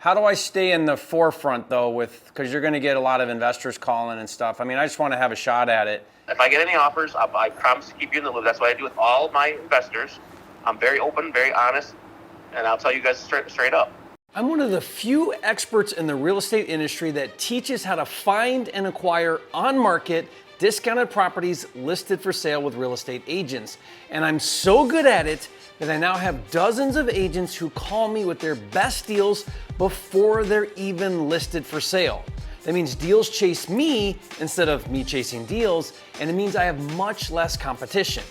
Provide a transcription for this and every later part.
How do I stay in the forefront though because you're going to get a lot of investors calling and stuff. I mean, I just want to have a shot at it. If I get any offers, I promise to keep you in the loop. That's what I do with all my investors. I'm very open, very honest, and I'll tell you guys straight up. I'm one of the few experts in the real estate industry that teaches how to find and acquire on-market, discounted properties listed for sale with real estate agents. And I'm so good at it that I now have dozens of agents who call me with their best deals before they're even listed for sale. That means deals chase me instead of me chasing deals, and it means I have much less competition.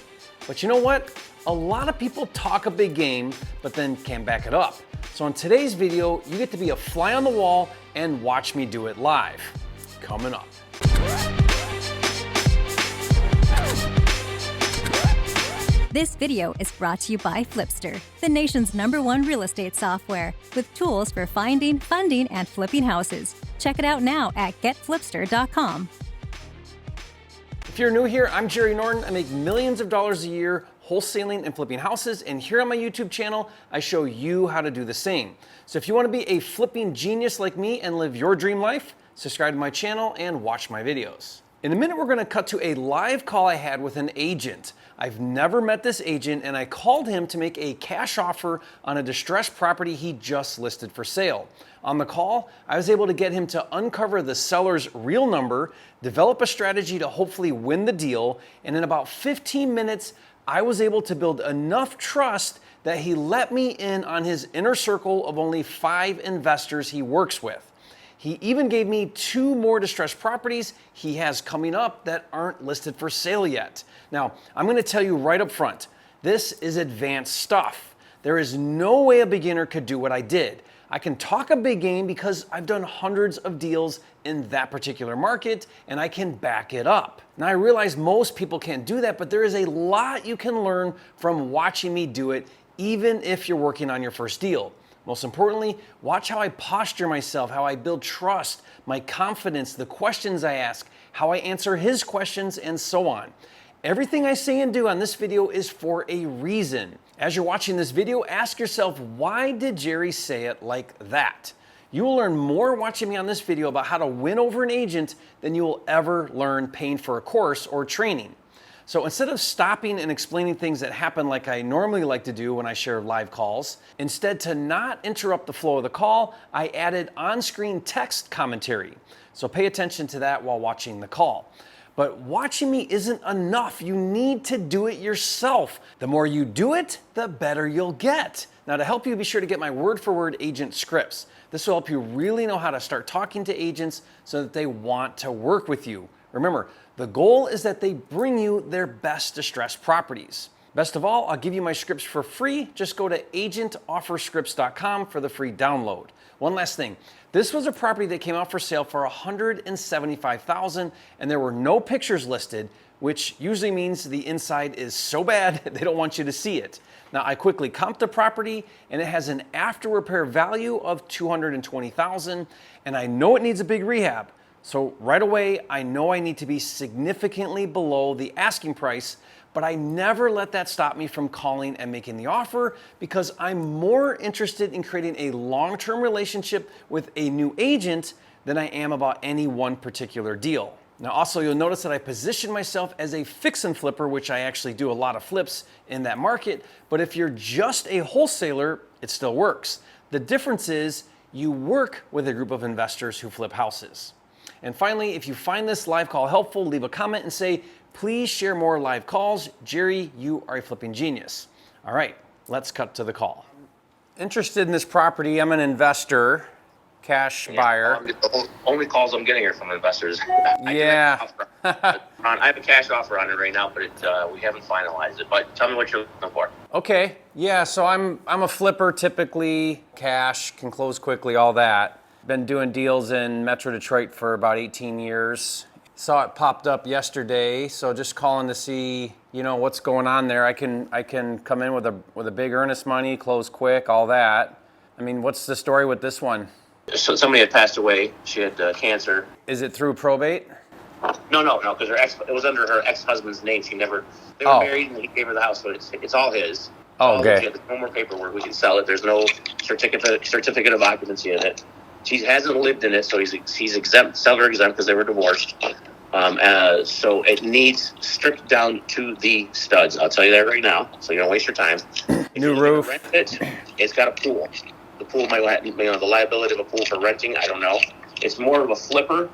But you know what? A lot of people talk a big game, but then can't back it up. So in today's video, you get to be a fly on the wall and watch me do it live. Coming up. This video is brought to you by Flipster, the nation's #1 real estate software, with tools for finding, funding, and flipping houses. Check it out now at getflipster.com. If you're new here, I'm Jerry Norton. I make millions of dollars a year wholesaling and flipping houses, and here on my YouTube channel, I show you how to do the same. So if you want to be a flipping genius like me and live your dream life, subscribe to my channel and watch my videos. In a minute, we're going to cut to a live call I had with an agent. I've never met this agent, and I called him to make a cash offer on a distressed property he just listed for sale. On the call, I was able to get him to uncover the seller's real number, develop a strategy to hopefully win the deal, and in about 15 minutes, I was able to build enough trust that he let me in on his inner circle of only 5 investors he works with. He even gave me 2 more distressed properties he has coming up that aren't listed for sale yet. Now, I'm going to tell you right up front, this is advanced stuff. There is no way a beginner could do what I did. I can talk a big game because I've done hundreds of deals in that particular market, and I can back it up. Now, I realize most people can't do that, but there is a lot you can learn from watching me do it, even if you're working on your first deal. Most importantly, watch how I posture myself, how I build trust, my confidence, the questions I ask, how I answer his questions, and so on. Everything I say and do on this video is for a reason. As you're watching this video, ask yourself, why did Jerry say it like that? You will learn more watching me on this video about how to win over an agent than you will ever learn paying for a course or training. So instead of stopping and explaining things that happen like I normally like to do when I share live calls, instead to not interrupt the flow of the call, I added on-screen text commentary. So pay attention to that while watching the call. But watching me isn't enough. You need to do it yourself. The more you do it, the better you'll get. Now, to help you, be sure to get my word-for-word agent scripts. This will help you really know how to start talking to agents so that they want to work with you. Remember, the goal is that they bring you their best distressed properties. Best of all, I'll give you my scripts for free. Just go to agentofferscripts.com for the free download. One last thing. This was a property that came out for sale for $175,000, and there were no pictures listed, which usually means the inside is so bad they don't want you to see it. Now, I quickly comped the property, and it has an after repair value of $220,000, and I know it needs a big rehab. So right away, I know I need to be significantly below the asking price, but I never let that stop me from calling and making the offer because I'm more interested in creating a long-term relationship with a new agent than I am about any one particular deal. Now, also, you'll notice that I position myself as a fix and flipper, which I actually do a lot of flips in that market. But if you're just a wholesaler, it still works. The difference is you work with a group of investors who flip houses. And finally, if you find this live call helpful, leave a comment and say, please share more live calls. Jerry, you are a flipping genius. All right, let's cut to the call. Interested in this property. I'm an investor, cash buyer. The only calls I'm getting are from investors. Yeah. I have a cash offer on it right now, but we haven't finalized it. But tell me what you're looking for. Okay, yeah, so I'm a flipper, typically cash, can close quickly, all that. Been doing deals in Metro Detroit for about 18 years. Saw it popped up yesterday, so just calling to see, what's going on there. I can come in with a big earnest money, close quick, all that. I mean, what's the story with this one? So somebody had passed away. She had cancer. Is it through probate? No, because it was under her ex-husband's name. They were married, and he gave her the house, so it's all his. Oh, okay. There's no more paperwork. We can sell it. There's no certificate of occupancy in it. She hasn't lived in it, so he's exempt, seller exempt because they were divorced. So it needs stripped down to the studs. I'll tell you that right now, so you don't waste your time. New roof. Rent it, it's got a pool. The pool might, the liability of a pool for renting, I don't know. It's more of a flipper.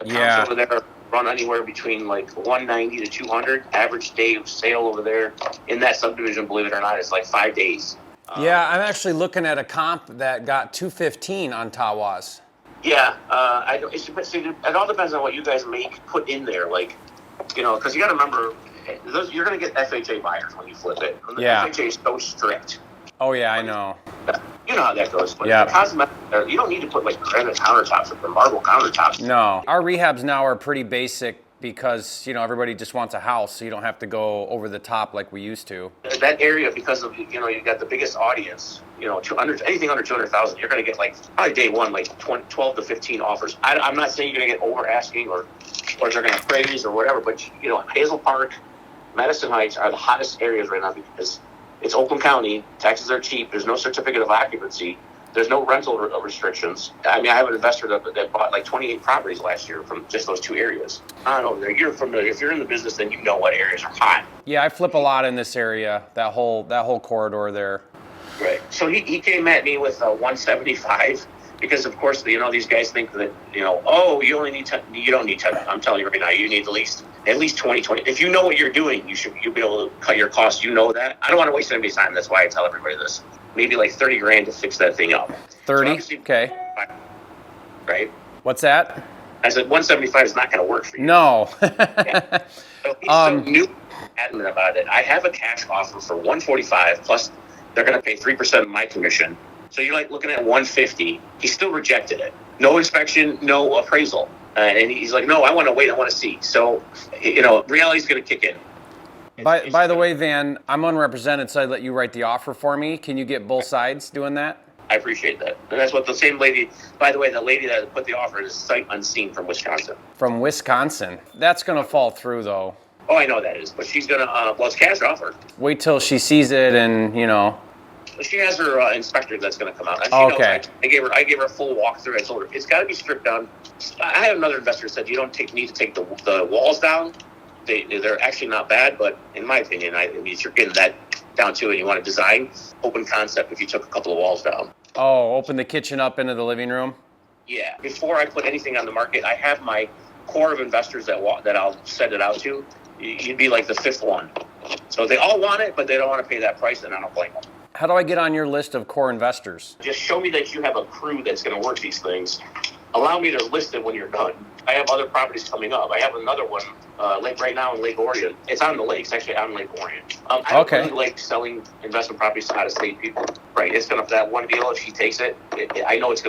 The comps over there run anywhere between like 190 to 200. Average day of sale over there in that subdivision, believe it or not, is like 5 days. Yeah, I'm actually looking at a comp that got 215 on Tawas. Yeah, it all depends on what you guys put in there, like, because you got to remember, you're going to get FHA buyers when you flip it. The FHA is so strict. Oh yeah, I know. You know how that goes. But the cosmetic, you don't need to put like granite countertops or marble countertops. No, our rehabs now are pretty basic because everybody just wants a house, so you don't have to go over the top like we used to. That area, because of you got the biggest audience. Anything under 200,000, you're going to get like probably day one like 12 to 15 offers. I'm not saying you're going to get over asking or they're going to praise or whatever, but Hazel Park, Madison Heights are the hottest areas right now because it's Oakland County. Taxes are cheap. There's no certificate of occupancy. There's no rental restrictions. I mean, I have an investor that bought like 28 properties last year from just those two areas. I don't know. You're familiar. If you're in the business, then you know what areas are hot. Yeah, I flip a lot in this area. That whole corridor there. Right. So he came at me with 175 because, of course, these guys think that oh, you only need 10. You don't need 10. I'm telling you right now, you need at least 20. If you know what you're doing, you'll be able to cut your costs. You know that. I don't want to waste anybody's time. That's why I tell everybody this. Maybe like 30 grand to fix that thing up. 30? So okay. Right? What's that? I said 175 is not going to work for you. No. Yeah. So he's so new adamant about it. I have a cash offer for 145 plus they're going to pay 3% of my commission. So you're like looking at 150. He still rejected it. No inspection, no appraisal. And he's like, no, I want to wait. I want to see. So, reality's going to kick in. By the way, Van, I'm unrepresented, so I'd let you write the offer for me. Can you get both sides doing that? I appreciate that. And that's what the same lady, by the way, the lady that put the offer is sight unseen from Wisconsin. From Wisconsin. That's going to fall through, though. Oh, I know that is. But she's going to, it's cash offer. Wait till she sees it and, She has her inspector that's going to come out. And she knows. I gave her a full walkthrough. I told her it's got to be stripped down. I have another investor that said you don't need to take the walls down. They're actually not bad, but in my opinion, if you're getting that down to it, you want to design open concept if you took a couple of walls down. Oh, open the kitchen up into the living room? Yeah. Before I put anything on the market, I have my core of investors that I'll send it out to. You'd be like the fifth one. So they all want it, but they don't want to pay that price, and I don't blame them. How do I get on your list of core investors? Just show me that you have a crew that's going to work these things. Allow me to list it when you're done. I have other properties coming up. I have another one right now in Lake Orion. It's on the lake. It's actually on Lake Orion. I don't really like selling investment properties to out-of-state people. Right. It's going to, that one deal, if she takes it, I know it's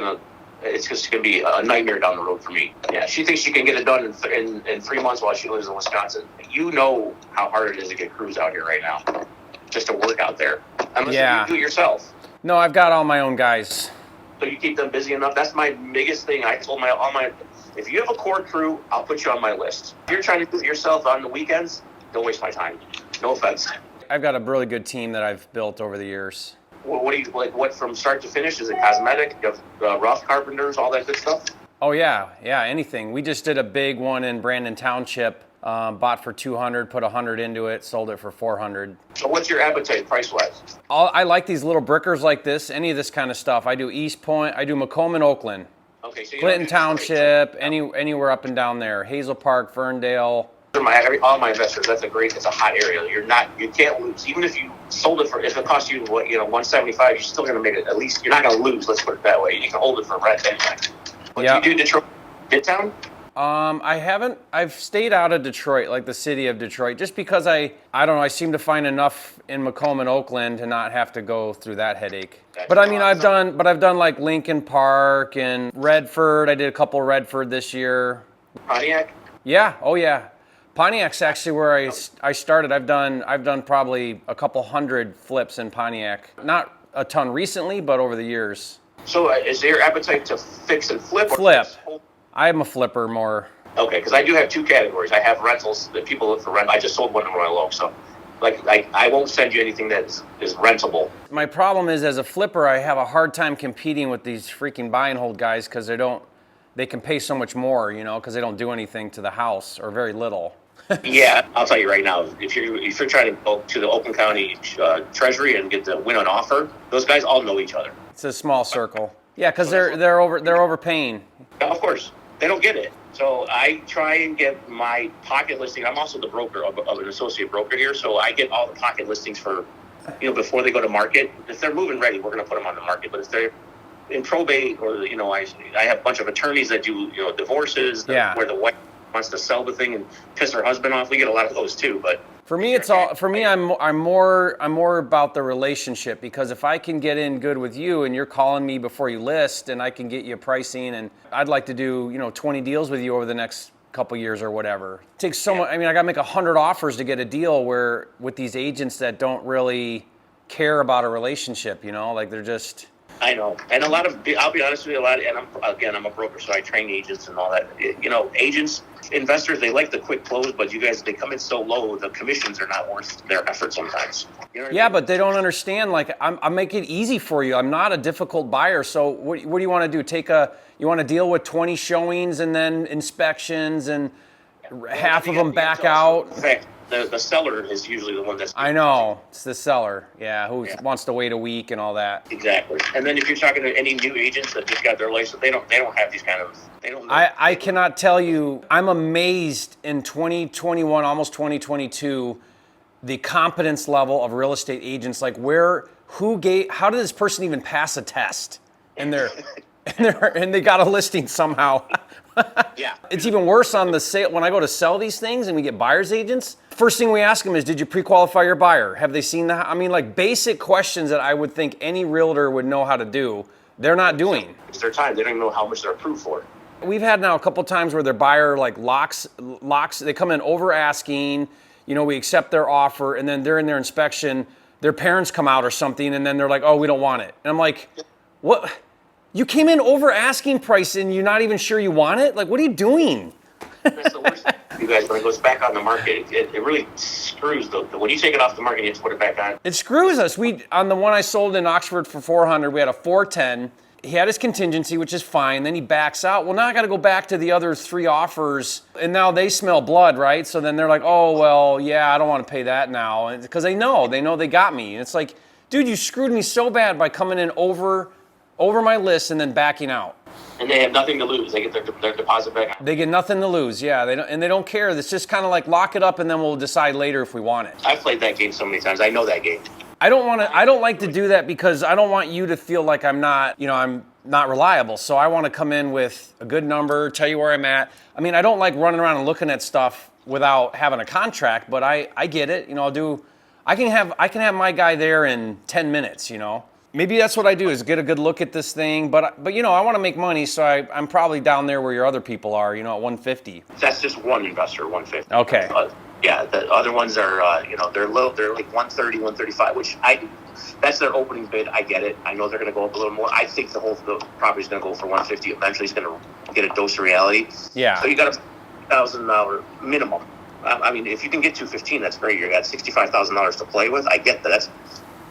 just going to be a nightmare down the road for me. Yeah, she thinks she can get it done in 3 months while she lives in Wisconsin. You know how hard it is to get crews out here right now, just to work out there. Unless you do it yourself. No, I've got all my own guys. So you keep them busy enough. That's my biggest thing. I told if you have a core crew, I'll put you on my list. If you're trying to do it yourself on the weekends, don't waste my time. No offense. I've got a really good team that I've built over the years. What do you like? What from start to finish? Is it cosmetic? You have rough carpenters, all that good stuff? Oh yeah, anything. We just did a big one in Brandon Township. Bought for 200, put 100 into it, sold it for 400. So what's your appetite price-wise? I like these little brickers like this, any of this kind of stuff. I do East Point, I do Macomb and Oakland. Okay, so Clinton Township, anywhere up and down there. Hazel Park, Ferndale. All my investors, it's a hot area. You can't lose. Even if you sold it if it costs you 175, you're still going to make it at least. You're not going to lose. Let's put it that way. You can hold it for rent anyway. But do you do Detroit, Midtown? I haven't. I've stayed out of Detroit, like the city of Detroit, just because I don't know. I seem to find enough in Macomb and Oakland to not have to go through that headache. But I mean, I've done like Lincoln Park and Redford. I did a couple Redford this year. Pontiac? Yeah. Oh yeah. Pontiac's actually where I started. I've done probably a couple hundred flips in Pontiac. Not a ton recently, but over the years. So is there appetite to fix and flip? Flip. I'm a flipper more. Okay, because I do have two categories. I have rentals that people look for rent. I just sold one in Royal Oak, so Like I won't send you anything that is rentable. My problem is, as a flipper, I have a hard time competing with these freaking buy and hold guys because they can pay so much more, because they don't do anything to the house or very little. Yeah, I'll tell you right now, if you're trying to go to the Oakland County Treasury and get the win on offer, those guys all know each other. It's a small circle. Yeah, because they're overpaying. Yeah, of course, they don't get it. So I try and get my pocket listing. I'm also the broker of an associate broker here, so I get all the pocket listings for, before they go to market. If they're moving ready, we're going to put them on the market. But if they're in probate, or I have a bunch of attorneys that do divorces, where the wife wants to sell the thing and piss her husband off. We get a lot of those too. But for me, I'm more about the relationship, because if I can get in good with you and you're calling me before you list and I can get you pricing, and I'd like to do 20 deals with you over the next couple years or whatever. It takes so much. I got to make 100 offers to get a deal, where with these agents that don't really care about a relationship, like they're just. I know. And I'll be honest with you, and I'm a broker, so I train agents and all that. Agents, investors, they like the quick close, but you guys, they come in so low, the commissions are not worth their effort sometimes. But they don't understand, I make it easy for you. I'm not a difficult buyer. So what do you want to do? You want to deal with 20 showings and then inspections and half of them back out? In fact, the seller is usually the one that's... I know. It's the seller, who wants to wait a week and all that. Exactly. And then if you're talking to any new agents that just got their license, they don't have these kind of... They don't know. I cannot tell you, I'm amazed in 2021, almost 2022, the competence level of real estate agents. Like how did this person even pass a test? And and they got a listing somehow. Yeah. It's even worse on the sale. When I go to sell these things and we get buyer's agents, first thing we ask them is, did you pre-qualify your buyer? Have they seen the basic questions that I would think any realtor would know how to do, they're not doing. It's their time. They don't even know how much they're approved for. We've had now a couple times where their buyer locks, they come in over asking, we accept their offer, and then they're in their inspection, their parents come out or something, and then they're like, oh, we don't want it. And I'm like, what? You came in over asking price and you're not even sure you want it? Like, what are you doing? That's the worst thing. You guys, when it goes back on the market, it really screws when you take it off the market, you have to put it back on. It screws us. On the one I sold in Oxford for 400, we had a 410. He had his contingency, which is fine. Then he backs out. Well, now I got to go back to the other 3 offers, and now they smell blood, right? So then they're like, oh, well, I don't want to pay that now. Because they know they got me. And it's like, dude, you screwed me so bad by coming in over my list and then backing out. And they have nothing to lose. They get their deposit back. They get nothing to lose, They don't care. It's just kind of like, lock it up and then we'll decide later if we want it. I've played that game so many times. I know that game. I don't like to do that because I don't want you to feel like I'm not reliable. So I want to come in with a good number, tell you where I'm at. I don't like running around and looking at stuff without having a contract, but I get it. I can have my guy there in 10 minutes, Maybe that's what I do, is get a good look at this thing. But I want to make money, so I'm probably down there where your other people are, at 150. That's just one investor, 150. Okay. The other ones are, they're low. They're like 130, 135, which that's their opening bid. I get it. I know they're going to go up a little more. I think the property's going to go for 150. Eventually, it's going to get a dose of reality. Yeah. So you got $1,000 minimum. If you can get 215, that's great. You got $65,000 to play with. I get that.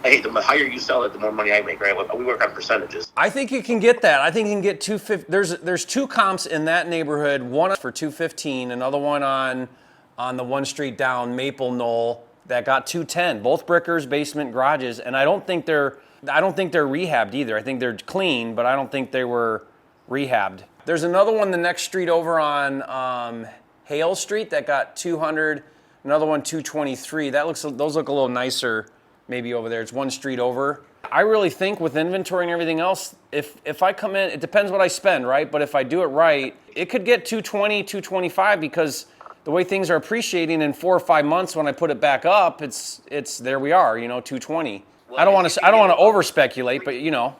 The higher you sell it, the more money I make, right? We work on percentages. I think you can get that. I think you can get 250. There's 2 comps in that neighborhood. One for 215, another one on the one street down, Maple Knoll, that got 210. Both brickers, basement, garages, and I don't think they're rehabbed either. I think they're clean, but I don't think they were rehabbed. There's another one the next street over on Hale Street that got 200. Another one 223. Those look a little nicer. Maybe over there. It's one street over. I really think with inventory and everything else, if I come in, it depends what I spend, right? But if I do it right, it could get 220, 225 because the way things are appreciating in 4 or 5 months when I put it back up, it's there we are, 220. Well, I don't want to over speculate, but No,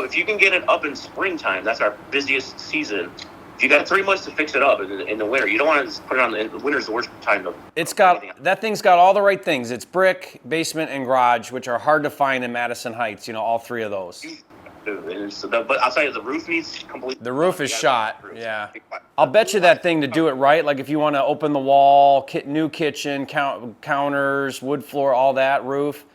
if you can get it up in springtime, that's our busiest season. If you got 3 months to fix it up in the winter, you don't want to put it on. The winter's the worst time to. That thing's got all the right things. It's brick, basement, and garage, which are hard to find in Madison Heights. All 3 of those. But I'll tell you, the roof needs complete. The roof is shot. Yeah. I'll bet you that thing to do it right. Like if you want to open the wall, new kitchen, counters, wood floor, all that roof,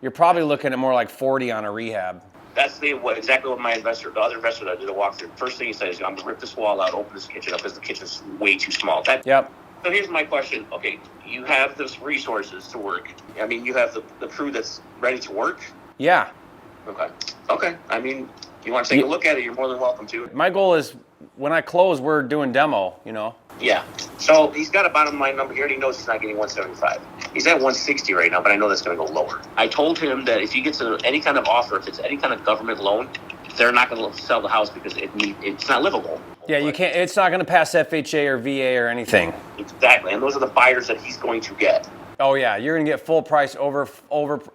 you're probably looking at more like 40 on a rehab. That's exactly what the other investor that I did a walkthrough. First thing he said is, I'm going to rip this wall out, open this kitchen up because the kitchen's way too small. Yep. So here's my question. Okay, you have those resources to work. I mean, you have the crew that's ready to work? Yeah. Okay. I mean, you want to take a look at it, you're more than welcome to. My goal is when I close, we're doing demo, you know? Yeah. So he's got a bottom line number. He already knows he's not getting 175. He's at 160 right now, but I know that's going to go lower. I told him that if he gets any kind of offer, if it's any kind of government loan, they're not going to sell the house because it's not livable. Yeah, you can't. It's not going to pass FHA or VA or anything. Exactly, and those are the buyers that he's going to get. Oh yeah, you're going to get full price over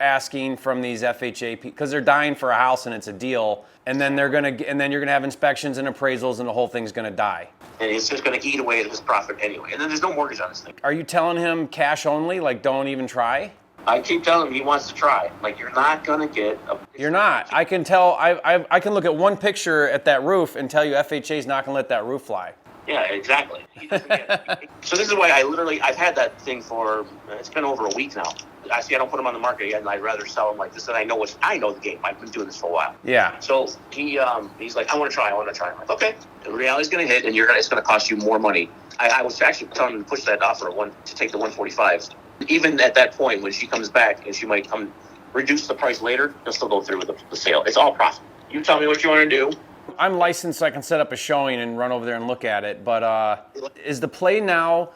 asking from these FHA because they're dying for a house and it's a deal, and then you're going to have inspections and appraisals and the whole thing's going to die. And it's just going to eat away at his profit anyway. And then there's no mortgage on this thing. Are you telling him cash only? Like don't even try? I keep telling him he wants to try. Like you're not going to get You're not. I can tell. I can look at one picture at that roof and tell you FHA's not going to let that roof fly. Yeah, exactly. He doesn't get it. So this is why I've had that thing for, it's been over a week now. I don't put them on the market yet, and I'd rather sell them like this. And I know the game. I've been doing this for a while. Yeah. So he's like, I want to try. I'm like, okay. The reality's going to hit, and it's going to cost you more money. I was actually telling him to push that offer to take the 145. Even at that point, when she comes back, and she might come reduce the price later, he'll still go through with the sale. It's all profit. You tell me what you want to do. I'm licensed, so I can set up a showing and run over there and look at it. But is the play now,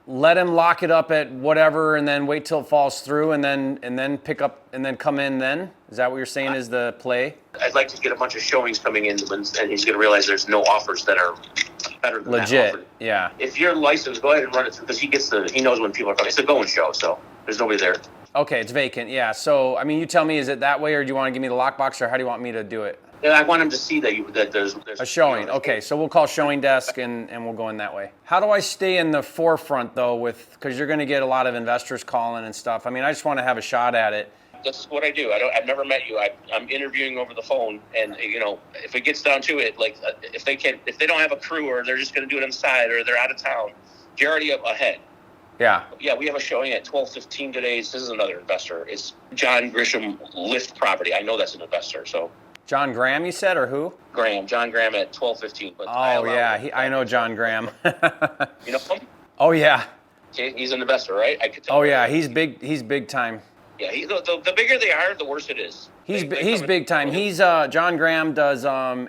let him lock it up at whatever and then wait till it falls through and then pick up and then come in then? Is that what you're saying is the play? I'd like to get a bunch of showings coming in, and he's going to realize there's no offers that are better than legit. That offer. Yeah. If you're licensed, go ahead and run it through because he knows when people are coming. It's a going show, so there's nobody there. Okay, it's vacant. Yeah. So, I mean, you tell me, is it that way or do you want to give me the lockbox or how do you want me to do it? Yeah, I want him to see that there's a showing. Okay, so we'll call showing desk and we'll go in that way. How do I stay in the forefront though because you're going to get a lot of investors calling and stuff. I mean, I just want to have a shot at it. This is what I do. I've never met you. I'm interviewing over the phone, and if it gets down to it, like if they don't have a crew or they're just going to do it on the side or they're out of town, you're already ahead. Yeah. Yeah, we have a showing at 12:15 today. This is another investor. It's John Grisham Lift Property. I know that's an investor. So. John Graham, you said, or who? John Graham at 12:15. Oh yeah, I know John Graham. You know him? Oh yeah. Okay, he's an investor, right? I could tell. Oh yeah, he's big. He's big time. Yeah, the bigger they are, the worse it is. He's big time. He's John Graham does.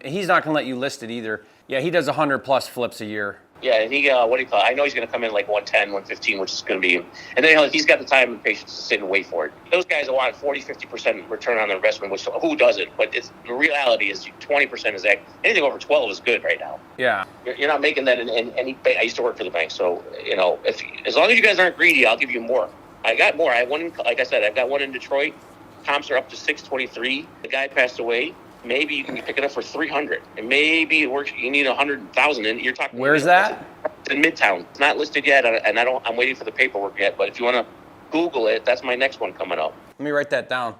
He's not gonna let you list it either. Yeah, he does 100+ flips a year. Yeah, and he what do you call it? I know he's going to come in like 110, 115, which is going to be, and then he's got the time and patience to sit and wait for it. Those guys want 40-50% return on their investment, which who doesn't? But the reality is 20% is anything over 12 is good right now. Yeah, you're not making that in any bank. I used to work for the bank, so as long as you guys aren't greedy, I'll give you more. I got more. I have one, like I said, I've got one in Detroit. Comps are up to 623. The guy passed away. Maybe you can pick it up for 300, and maybe it works. You need 100,000, and you're talking. Where's that? It's in Midtown. It's not listed yet, and I'm waiting for the paperwork yet. But if you want to Google it, that's my next one coming up. Let me write that down.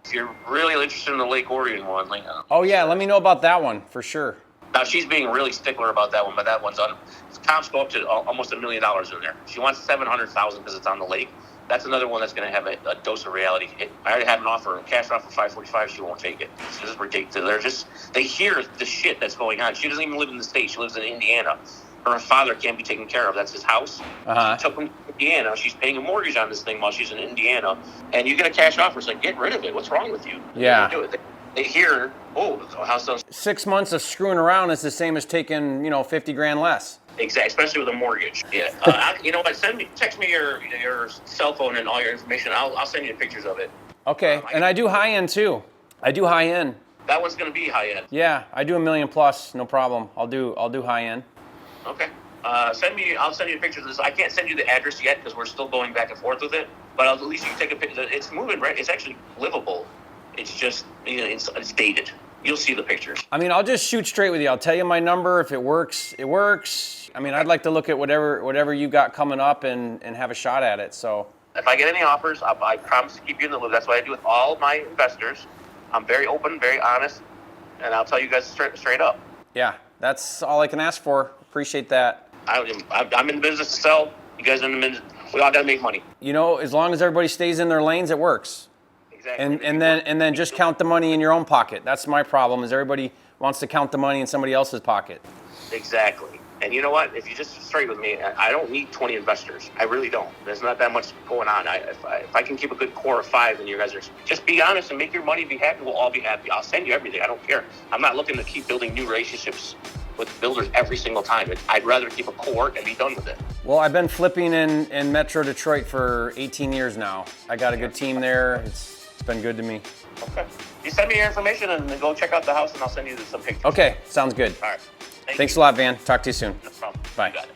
If you're really interested in the Lake Orion one, oh yeah, let me know about that one for sure. Now she's being really stickler about that one, but that one's on. Comps go up to almost $1 million in there. She wants 700,000 because it's on the lake. That's another one that's going to have a dose of reality. I already have an offer, a cash offer, 545. She won't take it. This is ridiculous. They hear the shit that's going on. She doesn't even live in the state. She lives in Indiana. Her father can't be taken care of. That's his house. She took him to Indiana. She's paying a mortgage on this thing while she's in Indiana. And you get a cash offer. It's like, get rid of it. What's wrong with you? Yeah. Do it. They hear, the house does. 6 months of screwing around is the same as taking, 50 grand less. Exactly, especially with a mortgage. Yeah. You know what? Text me your cell phone and all your information. I'll send you pictures of it. Okay, and I do high end too. I do high end. That one's going to be high end. Yeah, I do $1 million+, no problem. I'll do high end. Okay. I'll send you pictures of this. I can't send you the address yet because we're still going back and forth with it. But at least you can take a picture. It's moving right. It's actually livable. It's just it's dated. You'll see the pictures. I mean, I'll just shoot straight with you. I'll tell you my number. If it works, it works. I mean, I'd like to look at whatever you got coming up and have a shot at it. So if I get any offers, I promise to keep you in the loop. That's what I do with all my investors. I'm very open, very honest. and I'll tell you guys straight up. Yeah, that's all I can ask for. Appreciate that. I'm in the business to sell. You guys are in the business. We all gotta make money. You know, as long as everybody stays in their lanes, it works. Exactly. And then just count the money in your own pocket. That's my problem, is everybody wants to count the money in somebody else's pocket. Exactly. And you know what? If you just straight with me, I don't need 20 investors. I really don't. There's not that much going on. If I can keep a good core of 5 and you guys are, just be honest and make your money, be happy, we'll all be happy. I'll send you everything. I don't care. I'm not looking to keep building new relationships with builders every single time. I'd rather keep a core and be done with it. Well, I've been flipping in Metro Detroit for 18 years now. I got a good team there. It's been good to me. Okay. You send me your information and then go check out the house and I'll send you some pictures. Okay, sounds good. All right. Thanks a lot, Van. Talk to you soon. No problem. Bye. You got it.